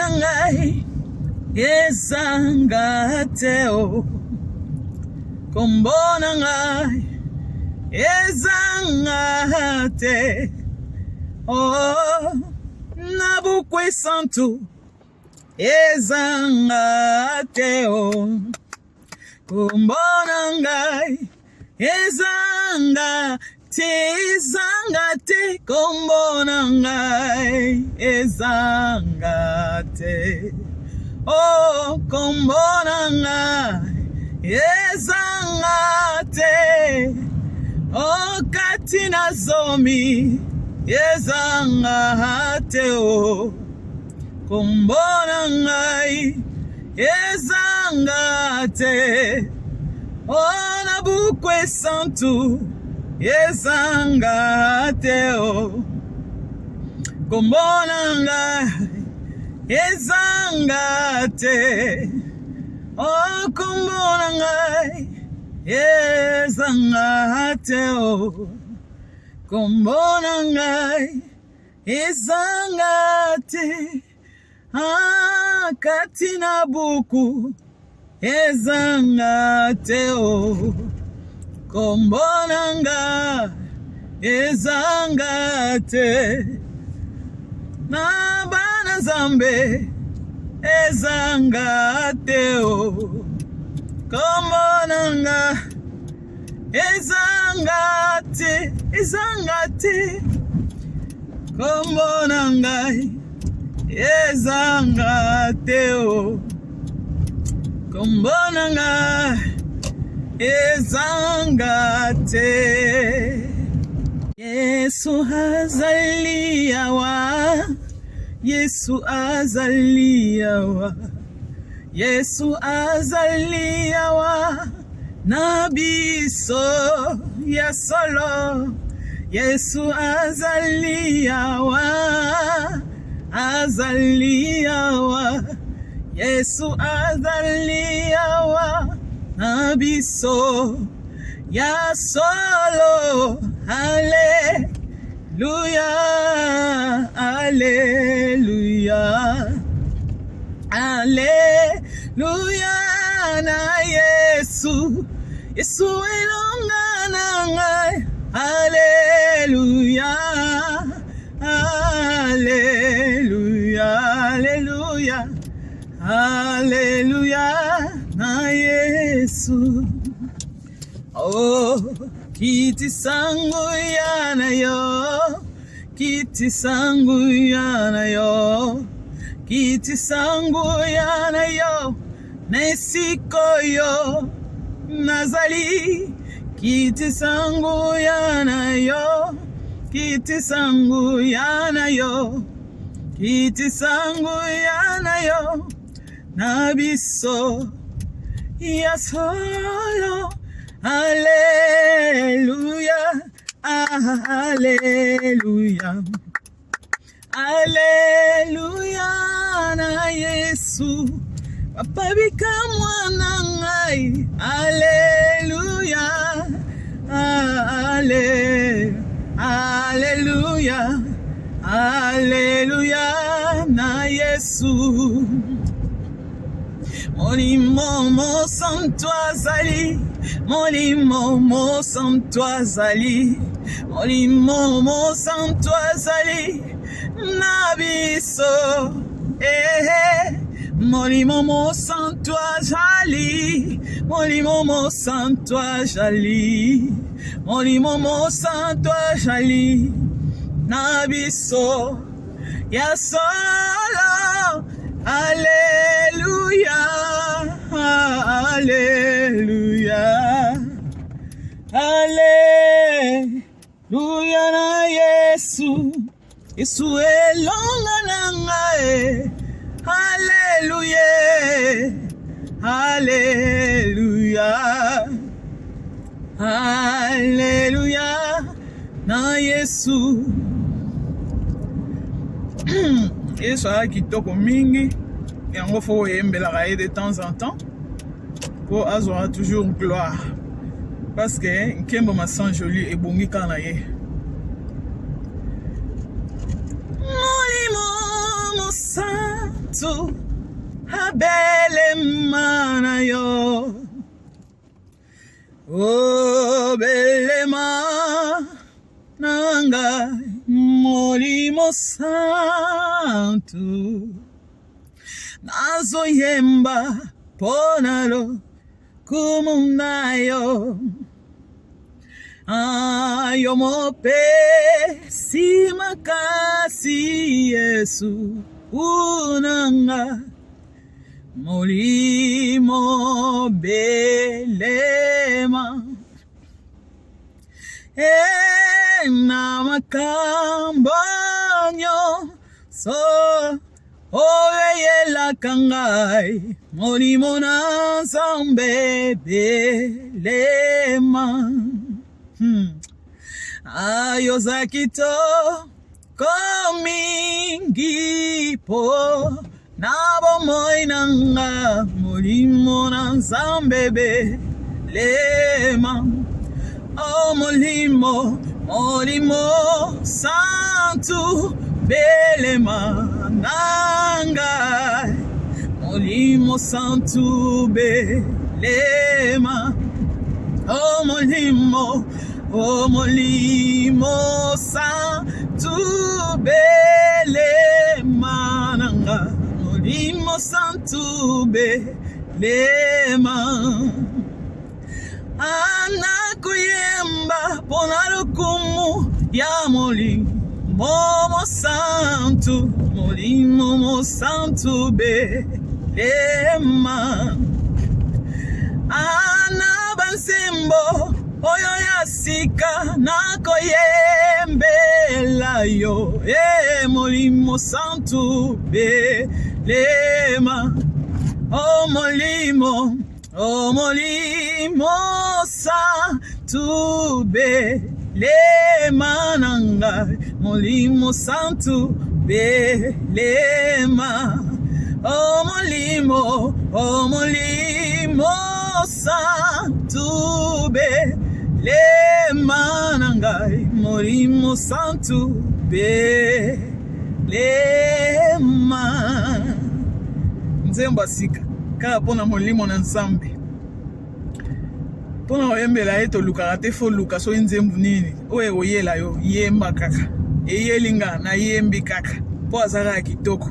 na ngai ezanga te o kombo na ngai ezanga te oh na bukwe santu ezanga te o kombo na ngai ezanga te kombo na ngai ezanga te oh kombo na ngai ezanga te oh katina zomi ezanga te oh kombo na ngai ezanga te oh na bukwe santu ezanga te oh kombo na ngai ezanga te oh kombo na ngai ezanga te oh kombo na ngai ezanga te katina buku ezanga te oh kombo na ngai ezanga te na bana zambe ezanga te oh kombo na ngai ezanga te kombo na ngai ezanga te oh kombo na ngai ezanga te yesu azaliwa yesu azaliwa yesu azaliwa na biso ya solo yesu azaliwa yesu azaliwa na biso ya solo Alleluia Alleluia Alleluia na yesu elonga na ngai Alleluia Alleluia Alleluia Alleluia na yesu oh kiti sangu yana yo kiti sangu yana yo kiti sangu yana yo nesiko yo nazali kiti sangu yana yo kiti sangu yana yo kiti sangu yana yo na biso ya solo Alleluia Alleluia Alleluia na yesu papa bika mwana ngai Alleluia Alleluia Alleluia na yesu Molimo mo santo azali Molimo mo santo azali Molimo mo santo azali Nabiso Molimo mo santo azali Molimo mo santo azali Molimo mo santo azali Nabiso ya solo Alleluia Alleluia Alleluia na yesu elonga na ngai Alleluia Alleluia Alleluia na yesu yesu kitoko mingi yango fo yembelaka ye de temps en temps po azwa toujours gloire parce que nkembo masan joli ebongi kana ye molimo mosa santu abelema na yo. O belema nanga molimo santu nazo yemba ponalo kumunayo. Ayo mope si makasi yesu unanga molimo belema na makambonyo so oyela kangai molimo na zambe belema. Ayo zakito komingi po nabo moinanga molimo na zambe belema. Oh molimo santu belema nanga molimo santu belema. Oh molimo santu belema nanga molimo santu belema. Anakuyemba ponarukumu ya molimo santu belema. Anabansembo oyo yasika nakoyembela yo molimo santu belema. Oh molimo santu belema nanga molimo santu belema. Oh molimo santu belema nanga molimo santu belema. Nzemba sika kaka pona molimo na nzambe pona oyembela ye tolukaka te fo luka so nzembu nini oyo oyela yo yemba kaka eyelinga na yembi kaka po azalaka kitoko.